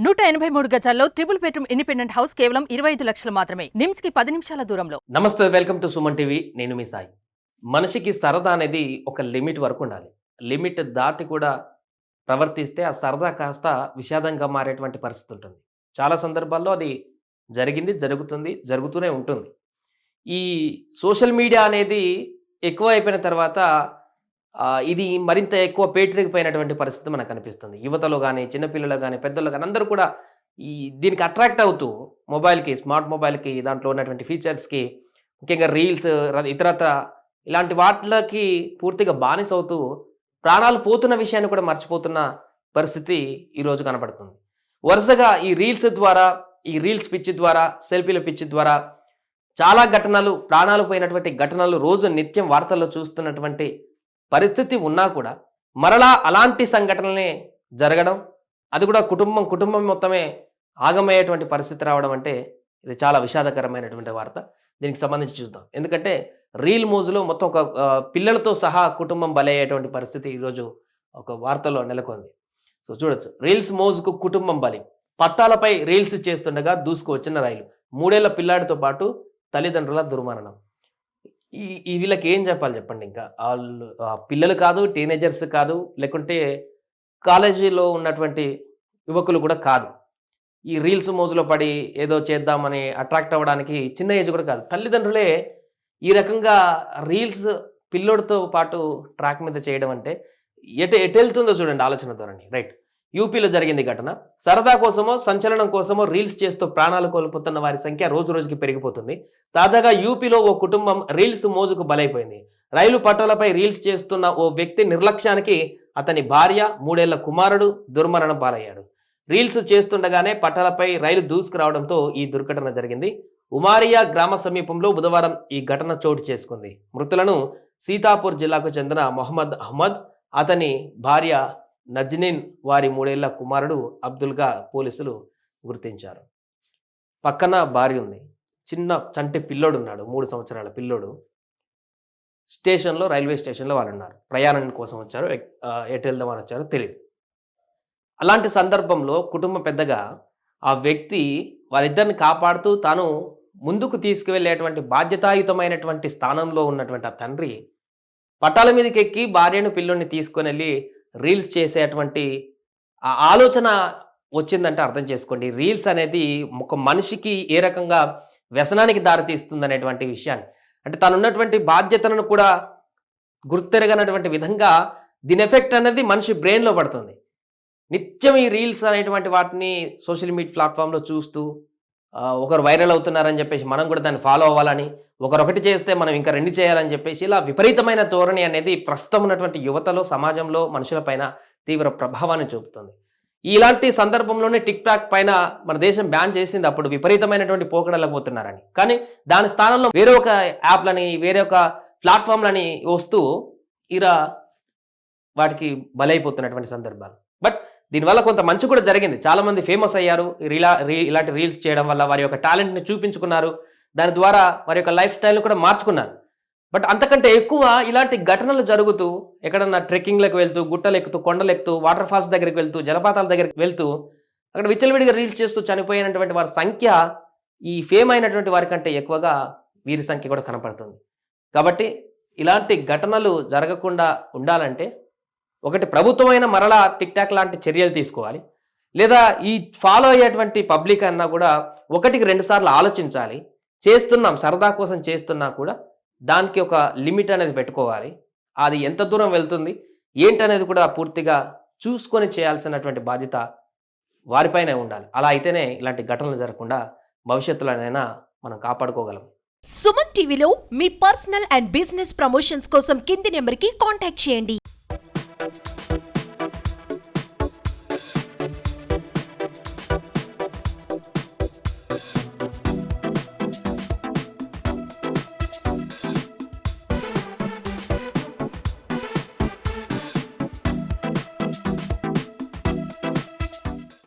183 గజాల్లో triple bedroom independent house కేవలం 25 లక్షలు మాత్రమే. నిమ్స్ కి 10 నిమిషాల దూరంలో. నమస్తే, వెల్కమ్ టు సుమన్ టీవీ. నేను మీ సాయి. మనిషికి సరదా అనేది ఒక లిమిట్ వరకు ఉండాలి. లిమిట్ దాటి కూడా ప్రవర్తిస్తే ఆ సరదా కాస్త విషాదంగా మారేటువంటి పరిస్థితి ఉంటుంది. చాలా సందర్భాల్లో అది జరిగింది, జరుగుతుంది, జరుగుతూనే ఉంటుంది. ఈ సోషల్ మీడియా అనేది ఎక్కువ అయిపోయిన తర్వాత ఇది మరింత ఎక్కువ పేటరేగిపోయినటువంటి పరిస్థితి మనకు కనిపిస్తుంది. యువతలో గానీ, చిన్నపిల్లలు గానీ, పెద్దలు గానీ అందరూ కూడా దీనికి అట్రాక్ట్ అవుతూ మొబైల్‌కి, స్మార్ట్ మొబైల్‌కి, దాంట్లో ఉన్నటువంటి ఫీచర్స్‌కి, ముఖ్యంగా రీల్స్, ఇతరత్ర ఇలాంటి వాటిలకి పూర్తిగా బానిసవుతూ ప్రాణాలు పోతున్న విషయాన్ని కూడా మర్చిపోతున్న పరిస్థితి ఈరోజు కనపడుతుంది. వరుసగా ఈ రీల్స్ ద్వారా, ఈ రీల్స్ పిచ్చి ద్వారా, సెల్ఫీల పిచ్చి ద్వారా చాలా ఘటనలు, ప్రాణాలు పోయినటువంటి ఘటనలు రోజు నిత్యం వార్తల్లో చూస్తున్నటువంటి పరిస్థితి ఉన్నా కూడా మరలా అలాంటి సంఘటనలే జరగడం, అది కూడా కుటుంబం మొత్తమే ఆగమయ్యేటువంటి పరిస్థితి రావడం అంటే ఇది చాలా విషాదకరమైనటువంటి వార్త. దీనికి సంబంధించి చూద్దాం. ఎందుకంటే రీల్ మోజులో మొత్తం ఒక పిల్లలతో సహా కుటుంబం బలయ్యేటువంటి పరిస్థితి ఈరోజు ఒక వార్తలో నెలకొంది. సో చూడొచ్చు, రీల్స్ మోజుకు కుటుంబం బలి. పట్టాలపై రీల్స్ చేస్తుండగా దూసుకు వచ్చిన రైలు. 3 ఏళ్ల పిల్లాడితో పాటు తల్లిదండ్రుల దుర్మరణం. ఈ వీళ్ళకి ఏం చెప్పాలి చెప్పండి? ఇంకా ఆళ్ళు పిల్లలు కాదు, టీనేజర్స్ కాదు, లేకుంటే కాలేజీలో ఉన్నటువంటి యువకులు కూడా కాదు. ఈ రీల్స్ మోజులో పడి ఏదో చేద్దామని అట్రాక్ట్ అవ్వడానికి చిన్న ఏజ్ కూడా కాదు. తల్లిదండ్రులే ఈ రకంగా రీల్స్ పిల్లోడితో పాటు ట్రాక్ మీద చేయడం అంటే ఎటెళ్తుందో చూడండి ఆలోచన ధోరణి. రైట్. యూపీలో జరిగింది ఘటన. సరదా కోసమో, సంచలనం కోసమో రీల్స్ చేస్తూ ప్రాణాలు కోల్పోతున్న వారి సంఖ్య రోజు రోజుకి పెరిగిపోతుంది. తాజాగా యూపీలో ఓ కుటుంబం రీల్స్ మోజుకు బలైపోయింది. రైలు పట్టాలపై రీల్స్ చేస్తున్న ఓ వ్యక్తి నిర్లక్ష్యానికి అతని భార్య, 3 ఏళ్ల కుమారుడు దుర్మరణం పాలయ్యాడు. రీల్స్ చేస్తుండగానే పట్టాలపై రైలు దూసుకురావడంతో ఈ దుర్ఘటన జరిగింది. ఉమారియా గ్రామ సమీపంలో బుధవారం ఈ ఘటన చోటు చేసుకుంది. మృతులను సీతాపూర్ జిల్లాకు చెందిన మొహమ్మద్ అహ్మద్, అతని భార్య నజ్నీన్, వారి 3 ఏళ్ల కుమారుడు అబ్దుల్గా పోలీసులు గుర్తించారు. పక్కన భార్య ఉంది, చిన్న చంటి పిల్లోడు ఉన్నాడు, 3 సంవత్సరాల పిల్లోడు. స్టేషన్లో, రైల్వే స్టేషన్లో వాళ్ళు ఉన్నారు. ప్రయాణం కోసం వచ్చారు, ఎటు వెళ్దామని వచ్చారో తెలియదు. అలాంటి సందర్భంలో కుటుంబ పెద్దగా ఆ వ్యక్తి వారిద్దరిని కాపాడుతూ తాను ముందుకు తీసుకువెళ్ళేటువంటి బాధ్యతాయుతమైనటువంటి స్థానంలో ఉన్నటువంటి ఆ తండ్రి పట్టాల మీదకి ఎక్కి భార్యను, పిల్లోడిని తీసుకొని వెళ్ళి రీల్స్ చేసేటువంటి ఆ ఆలోచన వచ్చిందంటే అర్థం చేసుకోండి. రీల్స్ అనేది ఒక మనిషికి ఏ రకంగా వ్యసనానికి దారితీస్తుంది అనేటువంటి విషయాన్ని, అంటే తనున్నటువంటి బాధ్యతలను కూడా గుర్తెరగనటువంటి విధంగా దీని ఎఫెక్ట్ అనేది మనిషి బ్రెయిన్లో పడుతుంది. నిత్యం ఈ రీల్స్ అనేటువంటి వాటిని సోషల్ మీడియా ప్లాట్ఫామ్లో చూస్తూ ఒకరు వైరల్ అవుతున్నారని చెప్పేసి మనం కూడా దాన్ని ఫాలో అవ్వాలని, ఒకటి చేస్తే మనం ఇంకా 2 చేయాలని చెప్పేసి ఇలా విపరీతమైన ధోరణి అనేది ప్రస్తుతం ఉన్నటువంటి యువతలో, సమాజంలో, మనుషులపైన తీవ్ర ప్రభావాన్ని చూపుతుంది. ఇలాంటి సందర్భంలోనే టిక్ టాక్ పైన మన దేశం బ్యాన్ చేసింది. అప్పుడు విపరీతమైనటువంటి పోకడలకు పోతున్నారని. కానీ దాని స్థానంలో వేరే ఒక యాప్లని, వేరే ఒక ప్లాట్ఫామ్లని వస్తూ ఇలా వాటికి బలైపోతున్నటువంటి సందర్భాలు. బట్ దీనివల్ల కొంత మంచి కూడా జరిగింది. చాలామంది ఫేమస్ అయ్యారు. ఇలాంటి రీల్స్ చేయడం వల్ల వారి యొక్క టాలెంట్ని చూపించుకున్నారు. దాని ద్వారా వారి యొక్క లైఫ్ స్టైల్ని కూడా మార్చుకున్నారు. బట్ అంతకంటే ఎక్కువ ఇలాంటి ఘటనలు జరుగుతూ ఎక్కడన్నా ట్రెక్కింగ్లకు వెళ్తూ, గుట్టలు ఎక్కుతూ, కొండలు ఎక్కుతూ, వాటర్ ఫాల్స్ దగ్గరికి వెళ్తూ, జలపాతాల దగ్గరికి వెళ్తూ అక్కడ విచ్చలవిడిగా రీల్స్ చేస్తూ చనిపోయినటువంటి వారి సంఖ్య ఈ ఫేమ్ అయినటువంటి వారి కంటే ఎక్కువగా వీరి సంఖ్య కూడా కనపడుతుంది. కాబట్టి ఇలాంటి ఘటనలు జరగకుండా ఉండాలంటే ఒకటి, ప్రభుత్వమైన మరలా టిక్ టాక్ లాంటి చర్యలు తీసుకోవాలి. లేదా ఈ ఫాలో అయ్యేటువంటి పబ్లిక్ అన్నా కూడా 1కి 2 సార్లు ఆలోచించాలి. చేస్తున్నాం, సరదా కోసం చేస్తున్నా కూడా దానికి ఒక లిమిట్ అనేది పెట్టుకోవాలి. అది ఎంత దూరం వెళ్తుంది ఏంటనేది కూడా పూర్తిగా చూసుకొని చేయాల్సినటువంటి బాధ్యత వారిపైనే ఉండాలి. అలా అయితేనే ఇలాంటి ఘటనలు జరగకుండా భవిష్యత్తులోనైనా మనం కాపాడుకోగలం. సుమన్ టీవీలో మీ పర్సనల్ అండ్ బిజినెస్ ప్రమోషన్స్ కోసం కింది నెంబర్కి కాంటాక్ట్ చేయండి.